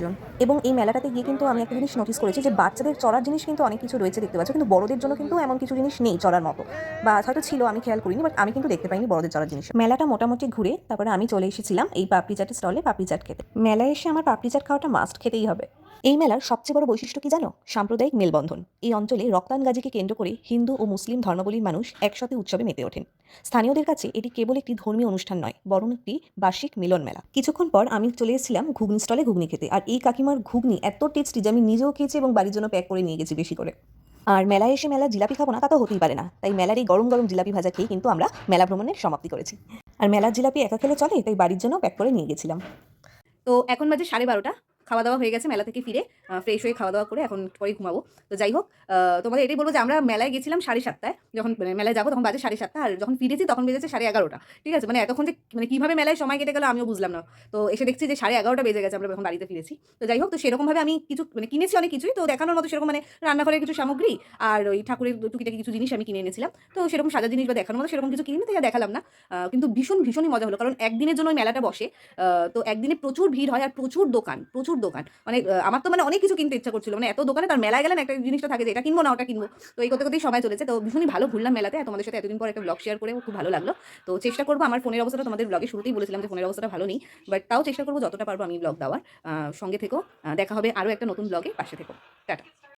চলুন। এবং এই মেলাটাতে গিয়ে কিন্তু আমি একটা জিনিস নোটিস করেছি যে বাচ্চাদের চড়ার জিনিস কিন্তু অনেক কিছু রয়েছে দেখতে পাচ্ছ, কিন্তু বড়দের জন্য কিন্তু এমন কিছু জিনিস নেই চড়ার মতো, বা হয়তো ছিল আমি খেয়াল করিনি, বাট আমি কিন্তু দেখতে পাইনি বড়দের চড়ার জিনিস। মেলাটা মোটামুটি ঘুরে তারপরে আমি চলে এসেছিলাম এই পাপড়ি চাটের স্টলে পাপড়ি চাট খেতে। মেলায় এসে আমার পাপড়ি চাট খাওয়াটা মাস্ট, খেতেই হবে। এই মেলার সবচেয়ে বড় বৈশিষ্ট্য কি জানো? সাম্প্রদায়িক মেলবন্ধন। এই অঞ্চলে রক্তান গাজীকে কেন্দ্র করে হিন্দু ও মুসলিম ধর্মাবলীর মানুষ একসাথে উৎসবে মেতে ওঠেন। স্থানীয়দের কাছে এটি কেবল একটি ধর্মীয় অনুষ্ঠান নয়, বরং একটি বার্ষিক মিলন মেলা। কিছুক্ষণ পর আমি চলে এসেছিলাম ঘুগনি স্টলে ঘুগনি খেতে, আর এই কাকিমার ঘুগনি এত টেস্টি যে আমি নিজেও খেয়েছি এবং বাড়ির জন্য প্যাক করে নিয়ে গেছি বেশি করে। আর মেলায় এসে মেলার জিলাপি খাবো না তা তো হতেই পারে না, তাই মেলার এই গরম গরম জিলাপি ভাজা খেয়ে কিন্তু আমরা মেলা ভ্রমণের সমাপ্তি করেছি। আর মেলার জিলাপি একা খেলে চলে, তাই বাড়ির জন্য প্যাক করে নিয়ে গেছিলাম। তো এখন বাজে 12:30। খাওয়া দাওয়া হয়ে গেছে মেলা থেকে ফিরে, ফ্রেশ হয়ে খাওয়া দাওয়া করে এখন পরে ঘুমাবো। তো যাই হোক, তোমাদের এটাই বলবো যে আমরা মেলায় গেছিলাম 7:30টায়, যখন মানে মেলায় যাবো তখন বাজে 7:30, আর যখন ফিরেছি তখন বেজেছে 11:30। ঠিক আছে, মানে এতক্ষণ যে মানে কীভাবে মেলায় সময় কেটে গেলো আমিও বুঝলাম না। তো এসে দেখছি যে 11:30 বেজে গেছে, আমরা এখন বাড়িতে ফিরেছি। তো যাই হোক, তো সেরকমভাবে আমি কিছু মানে কিনেছি অনেক কিছুই, তো দেখানোর মতো সেরকম মানে রান্নাঘরের কিছু সামগ্রী আর ওই ঠাকুরের টুকিটাকি কিছু জিনিস আমি কিনে এনেছিলাম। তো সেরকম সাজা জিনিস বা দেখানোর মতো সেরকম কিছু কিনে তাই দেখালাম না। কিন্তু ভীষণই মজা হলো, কারণ একদিনের জন্য ওই মেলাটা বসে। তো একদিনে প্রচুর ভিড় হয় আর প্রচুর দোকান, প্রচুর দোকান। মানে আমার তো মানে অনেক কিছু কিনতে ইচ্ছা করছিল। মানে এত দোকানে, তার মেলায় গেলে না একটা জিনিসটা থাকে যে এটা কিনবো না ওটা কিনবো। তো এই করতে করতেই সময় চলেছে। তো ভীষণই ভালো ঘুরলাম মেলাতে। আর তোমাদের সাথে এতদিন পর একটা ব্লগ শেয়ার করে খুব ভালো লাগলো। তো চেষ্টা করব, আমার ফোনের অবস্থাটা তোমাদের ব্লগের শুরুতেই বলেছিলাম যে ফোনের অবস্থাটা ভালো নেই। বাট তাও চেষ্টা করব যতটা পারবো আমি ব্লগ দেওয়ার। সঙ্গে থেকো। দেখা হবে আরো একটা নতুন ব্লগে, পাশে থেকো। টাটা।